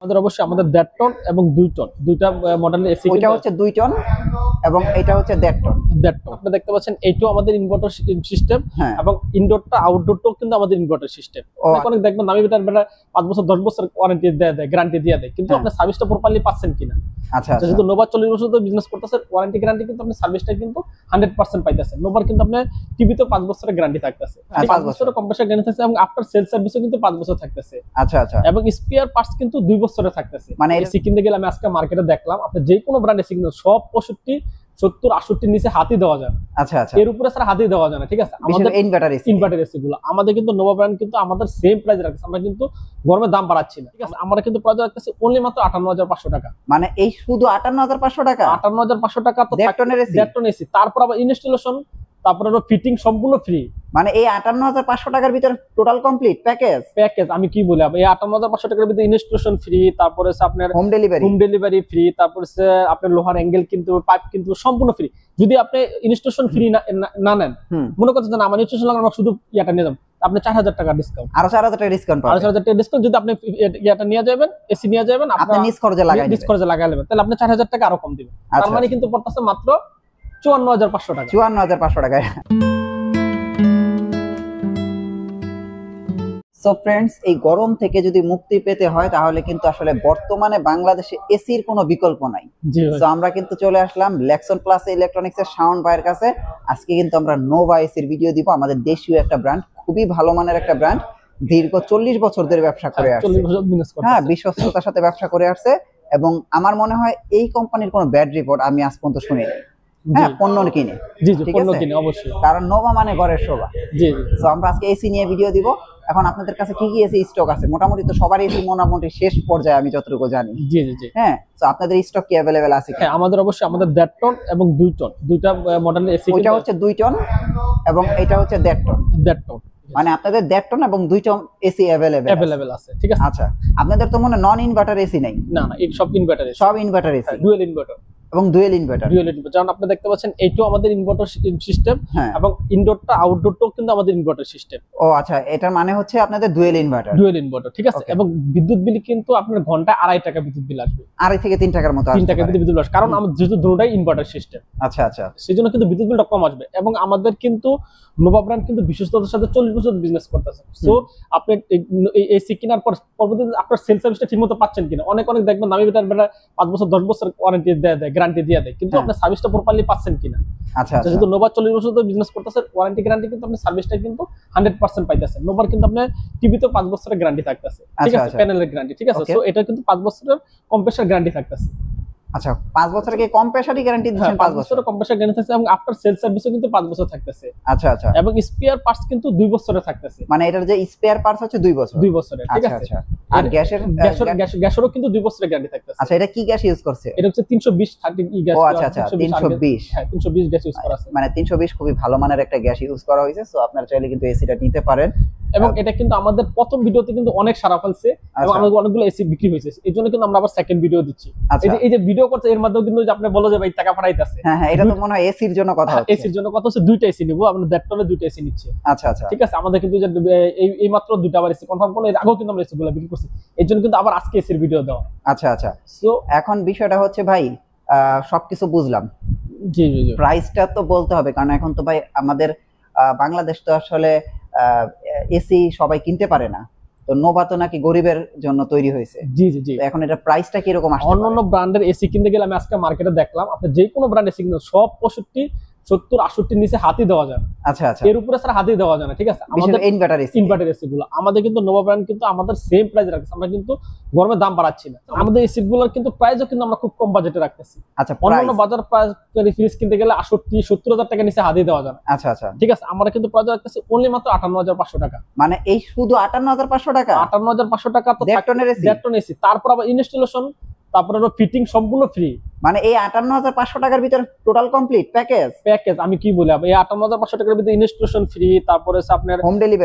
আমাদের অবশ্যই আমাদের 1.5 টন এবং 2 টন দুইটা মডেলের এসি। ওইটা হচ্ছে 2 টন এবং এটা হচ্ছে 1.5 টন। 1.5 টন আপনি দেখতে পাচ্ছেন, এইটাও আমাদের ইনভার্টার সিস্টেম এবং ইনডোরটা আউটডোরটাও কিন্তু আমাদের ইনভার্টার সিস্টেম। অনেক দেখবেন দামি বেটার 5 বছর 10 বছর ওয়ারেন্টি দেয়, গ্যারান্টি দিয়ে দেয়, কিন্তু আপনি সার্ভিসটা প্রপারলি পাচ্ছেন কিনা। আচ্ছা, যেহেতু নোভা 40 বছর ধরে বিজনেস করতেছে, ওয়ারেন্টি গ্যারান্টি কিন্তু আপনি সার্ভিসটা কিন্তু 100% পাইতেছেন। নোভার কিন্তু আপনি টিভিতে 5 বছরের গ্যারান্টি থাকতেছে, 5 বছরের কম্প্রেসার গ্যারান্টি থাকছে এবং আফটার সেল সার্ভিসও কিন্তু 5 বছর থাকতেছে। আচ্ছা আচ্ছা, এবং স্পেয়ার পার্টস কিন্তু 2 বছরের থাকতেছে। মানে এসি কিনতে গেলে আমি আজকে মার্কেটে দেখলাম, আপনি যে কোনো ব্র্যান্ড এসি কিনতে সব 65 70 68 নিচে হাতই দেওয়া যায়। আচ্ছা আচ্ছা, এর উপরে স্যার হাতই দেওয়া যায় না, ঠিক আছে। আমাদের ইনভার্টার এসি গুলো আমাদের কিন্তু নোভা ব্র্যান্ড কিন্তু আমাদের সেম প্রাইস রাখছে, আমরা কিন্তু গরমে দাম বাড়াচ্ছি না, ঠিক আছে। আমরা কিন্তু প্রাইস রাখতেছি অনলি মাত্র 58500 টাকা। মানে এই শুধু 58500 টাকা, 58500 টাকা তো 1.5 টনের এসি, 1.5 টন এসি, তারপর আবার ইনস্টলেশন, তারপর আবার ফিটিং সম্পূর্ণ ফ্রি। মানে এই 58500 টাকার ভিতরে টোটাল কমপ্লিট প্যাকেজ আমি কি বলি, এই 58500 টাকার ভিতরে ইনস্টলেশন ফ্রি, তারপরে আপনার হোম ডেলিভারি ফ্রি, তারপরে আপনার লোহার অ্যাঙ্গেল কিন্তু পাইপ কিন্তু সম্পূর্ণ ফ্রি। যদি আপনি ইনস্টলেশন ফ্রি না নেন, মনে করছেন আমার ইনস্টলেশন লাগানো শুধু ইয়াটা নিয়ে যাবেন, আপনি 4000 টাকা ডিসকাউন্ট, আরো 4000 টাকা ডিসকাউন্ট পাবেন। 4000 টাকা ডিসকাউন্ট যদি আপনি ইয়াটা নিয়ে যাবেন, এসি নিয়ে যাবেন, আপনি নিজ খরচে লাগাই নেবেন, তাহলে আপনি 4000 টাকা আরো কম দিবেন। তার মানে কিন্তু পড়তেছে মাত্র 54500 টাকা। 54500 টাকা। সো ফ্রেন্ডস, এই গরম থেকে যদি মুক্তি পেতে হয় তাহলে কিন্তু আসলে বর্তমানে বাংলাদেশে এসির কোনো বিকল্প নাই। সো আমরা কিন্তু চলে আসলাম লেক্সন প্লাস ইলেকট্রনিক্স এর শাওন ভাইয়ের কাছে। আজকে কিন্তু আমরা নোভা এসির ভিডিও দিব। আমাদের দেশীয় একটা ব্র্যান্ড, খুবই ভালো মানের একটা ব্র্যান্ড, দীর্ঘ 40 বছর ধরে ব্যবসা করে আসছে। হ্যাঁ, বিশ্বস্ততার সাথে ব্যবসা করে আসছে এবং আমার মনে হয় এই কোম্পানির কোনো ব্যাড রিপোর্ট আমি আজ পর্যন্ত শুনিনি। হ্যাঁ, পণ্য কিনে, পণ্য কিনে অবশ্যই, কারণ নোভা মানে ঘরের শোভা। সো আমরা আজকে এসি নিয়ে ভিডিও দিব। এখন আপনাদের কাছে কি কি এসি স্টক আছে? মোটামুটি তো সবার এসি মোটামুটি শেষ পর্যায়ে আমি যতটুকু জানি। হ্যাঁ, তো আপনাদের স্টক কি अवेलेबल আছে? হ্যাঁ, আমাদের অবশ্যই আমাদের 1.5 টন এবং 2 টন দুইটা মডেলের এসি। ওইটা হচ্ছে 2 টন এবং এটা হচ্ছে 1.5 টন। 1.5 টন মানে আপনাদের 1.5 টন এবং 2 টন এসি अवेलेबल আছে, ঠিক আছে। আচ্ছা, আপনাদের তো মনে নন ইনভার্টার এসি নাই? না, এই সব ইনভার্টার এসি, সব ইনভার্টার এসি, ডুয়াল ইনভার্টার এবং ডুয়াল ইনভার্টার। যেমন আপনি দেখতে পাচ্ছেন, এইটাও আমাদের ইনভার্টার সিস্টেম এবং ইনডোরটা আউটডোরটাও কিন্তু আমাদের ইনভার্টার সিস্টেম। ও আচ্ছা, এটার মানে হচ্ছে আপনাদের ডুয়াল ইনভার্টার, ঠিক আছে। এবং বিদ্যুৎ বিল কিন্তু আপনার ঘন্টায় 2.5 টাকা বিদ্যুৎ বিল আসবে, 2.5 থেকে 3 টাকার মতো আসবে। 3 টাকা বিদ্যুৎ বিল আসবে, কারণ আমাদের যেহেতু দুটোটাই ইনভার্টার সিস্টেম। আচ্ছা আচ্ছা, সেজন্য কিন্তু বিদ্যুৎ বিলটা কম আসবে। এবং আমাদের কিন্তু নোভা ব্র্যান্ড কিন্তু বিশ্বস্ততার সাথে 40 বছর বিজনেস করতেছে। সো আপনি এই এসি কেনার পর পরবর্তীতে আপনার সেল সার্ভিসটা ঠিকমতো পাচ্ছেন কিনা। অনেক দেখবেন দামি বেটার 5 বছর 10 বছর ওয়ারেন্টি দেয়, গ্যারান্টি দিয়ে দেয়, কিন্তু আপনি সার্ভিসটা প্রপারলি পাচ্ছেন কিনা। আচ্ছা, যেহেতু নোভা 40 বছর ধরে বিজনেস করতেছে, ওয়ারেন্টি গ্যারান্টি কিন্তু আপনি সার্ভিসটা কিন্তু 100% পাইতেছেন। নোভার কিন্তু আপনি টিভিতে 5 বছরের গ্যারান্টি থাকতেছে, ঠিক আছে, প্যানেলের গ্যারান্টি, ঠিক আছে। সো এটা কিন্তু 5 বছরের কম্প্রেসার গ্যারান্টি থাকতেছে। আচ্ছা, 5 বছরের কি কম্প্রেসারই গ্যারান্টি দিচ্ছেন? 5 বছরের কম্প্রেসার গ্যারান্টি থাকছে এবং আফটার সেল সার্ভিসও কিন্তু 5 বছর থাকতেছে। আচ্ছা আচ্ছা, এবং স্পেয়ার পার্টস কিন্তু 2 বছরের থাকতেছে। মানে এটার যে স্পেয়ার পার্টস হচ্ছে 2 বছরের, ঠিক আছে। আচ্ছা, আর গ্যাসেরও কিন্তু 2 বছরের গ্যারান্টি থাকতেছে। আচ্ছা, এটা কি গ্যাস ইউজ করছে? এটা হচ্ছে 320 30 গ্যাস। ও আচ্ছা আচ্ছা, 320। হ্যাঁ, 320 গ্যাস ইউজ করা আছে। মানে 320 খুবই ভালো মানের একটা গ্যাস ইউজ করা হয়েছে। সো আপনারা চাইলে কিন্তু এসিটা নিতে পারেন। এবং এটা কিন্তু আমাদের প্রথম ভিডিওতে কিন্তু অনেক সারা ফেলছে এবং আমাদের অনেকগুলো এসি বিক্রি হয়েছে। এজন্য কিন্তু আমরা আবার সেকেন্ড ভিডিও দিচ্ছি। এই যে ভিডিও করতে, এর মধ্যে কিন্তু আপনি বলো যে ভাই টাকা পাঠাইতেছে। হ্যাঁ হ্যাঁ, এটা তো মনে হয় এসির জন্য কথা হচ্ছে। এসির জন্য কথা হচ্ছে, দুইটা এসি নিব আমরা, 1.5 টনে দুইটা এসি নিচ্ছে। আচ্ছা আচ্ছা, ঠিক আছে। আমাদের কিন্তু এই মাত্র দুইটা আবার এসি কনফার্ম করলো, এর আগেও কিন্তু আমরা এসিগুলো বিক্রি করছি। এর জন্য কিন্তু আবার আজকে এসির ভিডিও দেওয়া। আচ্ছা আচ্ছা, সো এখন বিষয়টা হচ্ছে ভাই, সবকিছু বুঝলাম, জি জি, প্রাইসটা তো বলতে হবে, কারণ এখন তো ভাই আমাদের বাংলাদেশ তো আসলে এসি সবাই কিনতে পারে না। তো নোভা তো নাকি গরিবের জন্য তৈরি হয়েছে। জি জি জি, এখন এটা প্রাইসটা কি রকম আসছে? অন্যান্য ব্র্যান্ডের এসি কিনতে গেলে আমি আজকে মার্কেটে দেখলাম, আপনি যে কোনো ব্র্যান্ড এসি কিনতে সব 65 70 68 নিচে হাতই দেওয়া যায়। আচ্ছা আচ্ছা, এর উপরে স্যার হাতই দেওয়া যায় না, ঠিক আছে। আমাদের ইনভার্টার এসি গুলো আমাদের কিন্তু নোভা ব্র্যান্ড কিন্তু আমাদের সেম প্রাইস রাখছে, আমরা কিন্তু গরমে দাম বাড়াচ্ছি না। আমাদের এসি গুলোর কিন্তু প্রাইসও কিন্তু আমরা খুব কম বাজেটে রাখতেছি। আচ্ছা, অন্যান্য বাজার প্রাইস ফ্রিজ কিনতে গেলে 68 70,000 টাকা নিচে হাতই দেওয়া যায় না। আচ্ছা আচ্ছা, ঠিক আছে। আমরা কিন্তু প্রাইস রাখতেছি অনলি মাত্র 58500 টাকা। মানে এই শুধু 58500 টাকা? 58500 টাকা তো 1.5 টনের এসি, 1.5 টন এসি, তারপর আবার ইনস্টলেশন, তারপর আবার ফিটিং সম্পূর্ণ ফ্রি। মানে এই 58500 টাকার ভিতরে টোটাল কমপ্লিট প্যাকেজ। আমি কি বলি, এই 58500 টাকার ভিতরে ইনস্টলেশন ফ্রি, তারপরে আপনার হোম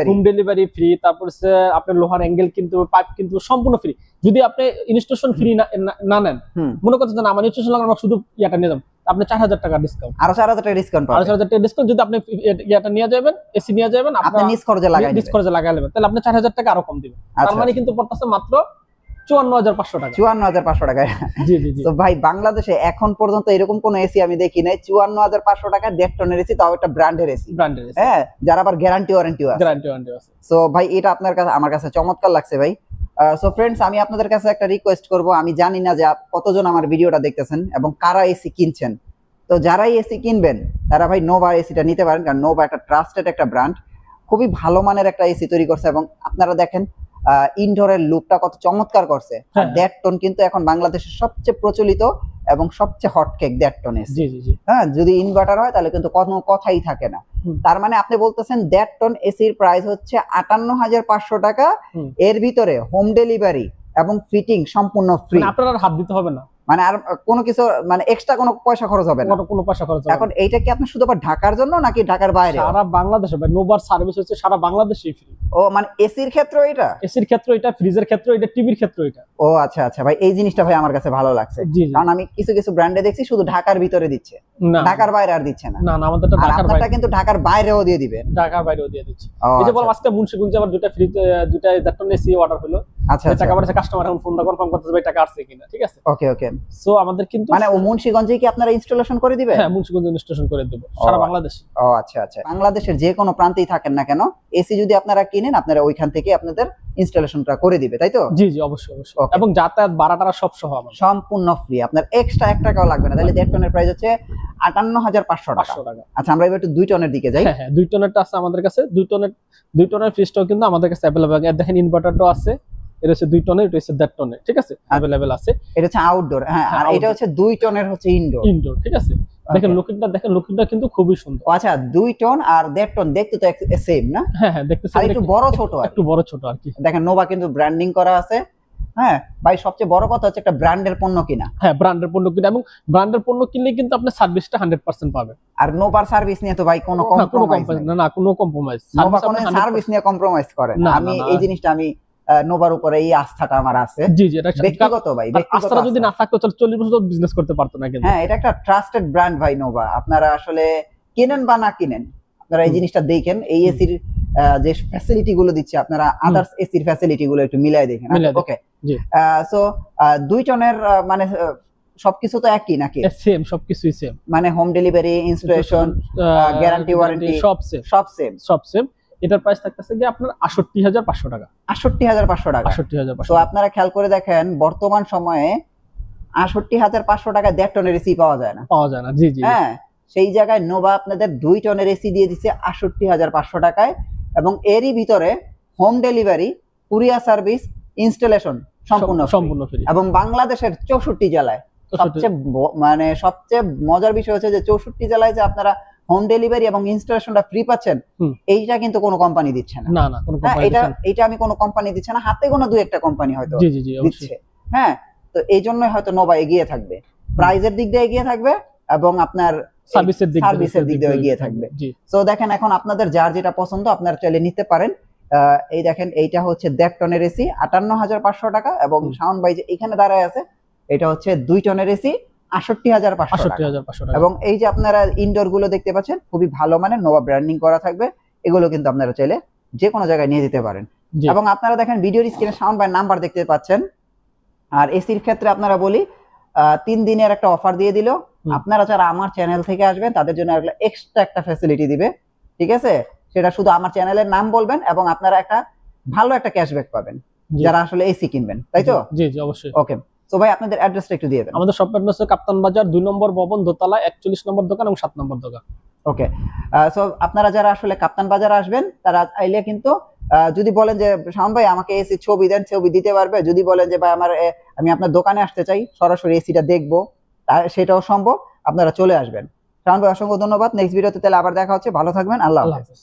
ডেলিভারি ফ্রি, তারপরে আপনার লোহার অ্যাঙ্গেল কিন্তু পাইপ কিন্তু সম্পূর্ণ ফ্রি। যদি আপনি ইনস্টলেশন ফ্রি না নেন, মনে করছেন আমার ইনস্টলেশন লাগানো শুধু ইয়াটা নিয়ে যাবেন, আপনি 4000 টাকা ডিসকাউন্ট, আরো 4000 টাকা ডিসকাউন্ট পাবেন। 4000 টাকা ডিসকাউন্ট যদি আপনি ইয়াটা নিয়ে যাবেন, এসি নিয়ে যাবেন, আপনি নিজ খরচে লাগাই নেবেন, তাহলে আপনি 4000 টাকা আরো কম দিবেন। তার মানে কিন্তু পড়তেছে মাত্র 54,500 টাকা। 54,500 টাকা। জি জি জি। তো ভাই বাংলাদেশে এখন পর্যন্ত এরকম কোন এসি আমি দেখি নাই 54,500 টাকা 1.5 টনের এসি, তাও একটা ব্র্যান্ডের এসি। ব্র্যান্ডের এসি। হ্যাঁ, যার আবার গ্যারান্টি ওয়ারেন্টিও আছে। গ্যারান্টি ওয়ারেন্টি আছে। সো ভাই এটা আপনার কাছে আমার কাছে চমৎকার লাগছে ভাই। সো ফ্রেন্ডস, আমি আপনাদের কাছে একটা রিকোয়েস্ট করব, আমি জানি না যে কতজন আমার ভিডিওটা দেখতেছেন এবং কারা এসি কিনছেন। তো যারাই এসি কিনবেন তারা ভাই নোভা এসিটা নিতে পারেন, কারণ নোভা একটা ট্রাস্টেড একটা ব্র্যান্ড, খুবই ভালো মানের একটা এসি তৈরি করছে। এবং আপনারা দেখেন ইনডোরের লুকটা কত চমৎকার করছে। 1.5 টন কিন্তু এখন বাংলাদেশের সবচেয়ে প্রচলিত এবং সবচেয়ে হট কেক 1.5 টন এসি। জি জি জি। হ্যাঁ, যদি ইনভার্টার হয় তাহলে কিন্তু কোনো কথাই থাকে না। তার মানে আপনি বলতেছেন 1.5 টন এসির প্রাইস হচ্ছে 58,500 টাকা, এর ভিতরে হোম ডেলিভারি এবং ফিটিং সম্পূর্ণ ফ্রি। মানে আপনার আর হাত দিতে হবে না, মানে আর কোনো কিছু মানে এক্সট্রা কোনো পয়সা খরচ হবে না, কোনো পয়সা খরচ হবে না। এখন এইটা কি আপনি শুধু আবার ঢাকার জন্য নাকি ঢাকার বাইরে? সারা বাংলাদেশে ভাই নোভার সার্ভিস হচ্ছে সারা বাংলাদেশে ফ্রি। ও মানে এসির ক্ষেত্রে এটা, এসির ক্ষেত্রে এটা, ফ্রিজের ক্ষেত্রে এটা, টিভির ক্ষেত্রে এটা। ও আচ্ছা আচ্ছা ভাই, এই জিনিসটা ভাই আমার কাছে ভালো লাগছে। জি জি। কারণ আমি কিছু কিছু ব্র্যান্ডে দেখছি শুধু ঢাকার ভিতরে দিচ্ছে, না ঢাকার বাইরে আর দিচ্ছে না। না না, আমাদেরটা আর ঢাকার বাইরে, আপনারটা কিন্তু ঢাকার বাইরেও দিয়ে দিবেন। ঢাকার বাইরেও দিয়ে দিচ্ছি। ও এই যে বললাম আচ্ছা আজকে মুন্সিগঞ্জে আবার দুইটা ফ্রিজ, দুইটা 1.5 টন এসি অর্ডার হলো। আচ্ছা এই আচ্ছা, টাকা পাঠাচ্ছে, কাস্টমার এখন ফোনটা কনফার্ম করতেছে ভাই টাকা আসছে কিনা। ঠিক আছে, ওকে ওকে। সো আমাদের কিন্তু মানে ও মুন্সিগঞ্জে কি আপনারা ইনস্টলেশন করে দিবেন? হ্যাঁ, মুন্সিগঞ্জ ইনস্টলেশন করে দেব সারা বাংলাদেশে। ও আচ্ছা আচ্ছা, বাংলাদেশের যে কোনো প্রান্তেই থাকেন না কেন, এসি যদি আপনারা কিনেন আপনারা ওইখান থেকে আপনাদের ইনস্টলেশনটা করে দিবে, তাই তো? জি জি, অবশ্যই অবশ্যই। Okay. এবং যাতায়াত ভাড়াটা সব সহ আমার সম্পূর্ণ ফ্রি, আপনার এক্সট্রা 1 টাকাও লাগবে না। তাহলে 1.5 টনের প্রাইস হচ্ছে 58,500 টাকা। 500 টাকা। আচ্ছা, আমরা এবার একটু 2 টনের দিকে যাই। হ্যাঁ হ্যাঁ, 2 টনেরটা আছে আমাদের কাছে। 2 টনের ফ্রিজটাও কিন্তু আমাদের কাছে अवेलेबल। দেখেন ইনভার্টারটাও আছে, এটা হচ্ছে 2 টনের, এটা হচ্ছে 1.5 টনের। ঠিক আছে, अवेलेबल আছে। এটা হচ্ছে আউটডোর, হ্যাঁ, আর এটা হচ্ছে 2 টনের হচ্ছে ইনডোর। ইনডোর, ঠিক আছে। দেখেন লুকিংটা কিন্তু খুবই সুন্দর। আচ্ছা, 2 টন আর 1.5 টন দেখতে তো সেম না? হ্যাঁ হ্যাঁ, দেখতেছেন আর একটু বড় ছোট, আর একটু বড় ছোট আর কি। দেখেন নোভা কিন্তু ব্র্যান্ডিং করা আছে। হ্যাঁ ভাই, সবচেয়ে বড় কথা হচ্ছে একটা ব্র্যান্ডের পণ্য কিনা। হ্যাঁ, ব্র্যান্ডের পণ্য কিনা, এবং ব্র্যান্ডের পণ্য কিনলে কিন্তু আপনি সার্ভিসটা 100% পাবেন। আর নোভার সার্ভিস নিয়ে তো ভাই কোনো কম্প্রোমাইজ না না, কোনো কম্প্রোমাইজ। নোভা কোনো সার্ভিস নিয়ে কম্প্রোমাইজ করে না। আমি এই জিনিসটা আমি নোভার উপরে এই আস্থাটা আমার আছে। জি জি, এটা ব্যক্তিগত ভাই, ব্যক্তিগত আস্থা যদি না থাকতো তাহলে 40 বছর বিজনেস করতে পারতো না কিন্তু। হ্যাঁ, এটা একটা ট্রাস্টেড ব্র্যান্ড ভাই নোভা। আপনারা আসলে কিনেন বা না কিনেন, আপনারা এই জিনিসটা দেখেন, এই এসির যে ফ্যাসিলিটি গুলো দিচ্ছে, আপনারা আদার্স এসির ফ্যাসিলিটি গুলো একটু মিলাই দেখেন। ওকে, জি। সো 2 টনের মানে সবকিছু তো একই নাকি? সেম, সবকিছুই সেম। মানে home delivery, installation, guarantee warranty সব সেম, সব সেম। এটার প্রাইস থাকতেছে কি আপনার 68,500 টাকা। 68,500 টাকা। 68,500। তো আপনারা খেয়াল করে দেখেন, বর্তমান সময়ে 68,500 টাকা 1.5 টনের এসি পাওয়া যায় না। জি জি। হ্যাঁ, সেই জায়গায় নোভা আপনাদের 2 টনের এসি দিয়ে দিচ্ছে 68,500 টাকায়, এবং এরই ভিতরে home delivery, courier service, installation সম্পূর্ণ ফ্রি। এবং বাংলাদেশের 64 জেলায়। সবচেয়ে মজার বিষয় হচ্ছে যে 64 জেলায় যে আপনারা হোম ডেলিভারি এবং ইনস্টলেশনটা ফ্রি পাচ্ছেন, এইটা কিন্তু কোনো কোম্পানি দিচ্ছে না। না না, কোনো কোম্পানি দিচ্ছে না। এটা আমি কোনো কোম্পানি দিচ্ছে না, হাতে গোনা 2-1টা কোম্পানি হয়তো দিচ্ছে। হ্যাঁ, তো এই জন্যই হয়তো নোভা এগিয়ে থাকবে, প্রাইজের দিক দিয়ে এগিয়ে থাকবে এবং আপনার সার্ভিসের দিক দিয়ে এগিয়ে থাকবে। সো দেখেন, এখন আপনাদের যার যেটা পছন্দ আপনারা চাইলে নিতে পারেন। এই দেখেন, এইটা হচ্ছে 1.5 টনের এসি 58,500 টাকা, এবং শাওন ভাই যে এখানে দাঁড়ায় আছে এটা হচ্ছে 2 টনের এসি 68,500 টাকা। এবং এই যে আপনারা ইনডোর গুলো দেখতে পাচ্ছেন, খুবই ভালো মানের নোভা ব্র্যান্ডিং করা থাকবে। এগুলো কিন্তু আপনারা চাইলে যে কোনো জায়গায় নিয়ে যেতে পারেন। এবং আপনারা দেখেন ভিডিওর স্ক্রিনে শাওন ভাই নাম্বার দেখতে পাচ্ছেন। আর এসির ক্ষেত্রে আপনারা বলি 3 দিনের একটা অফার দিয়ে দিল। আপনারা যারা আমার চ্যানেল থেকে আসবেন তাদের জন্য এক্সট্রা একটা ফ্যাসিলিটি দিবে। ঠিক আছে, সেটা শুধু আমার চ্যানেলের নাম বলবেন এবং আপনারা একটা ভালো একটা ক্যাশব্যাক পাবেন যারা আসলে এসি কিনবেন, তাই তো? জি জি, অবশ্যই। ওকে, তো ভাই আপনাদের অ্যাড্রেসটা একটু দিয়ে দেন। আমাদের শপ অ্যাড্রেস হচ্ছে কাপ্তান বাজার 2 নম্বর ভবন, দোতলা, 41 নম্বর দোকান এবং 7 নম্বর দোকান। ওকে, সো আপনারা যারা আসলে কাপ্তান বাজার আসবেন তারা আইলে কিন্তু যদি বলেন যে শাওন ভাই আমাকে এসি ছবি দেন, ছবি দিতে পারবে। যদি বলেন যে ভাই আমি আপনার দোকানে আসতে চাই, সরাসরি এসিটা দেখবো, সেটাও সম্ভব। আপনারা চলে আসবেন। শাওন ভাই অসংখ্য ধন্যবাদ। নেক্সট ভিডিওতে তাহলে আবার দেখা হচ্ছে। ভালো থাকবেন। আল্লাহ হাফেজ।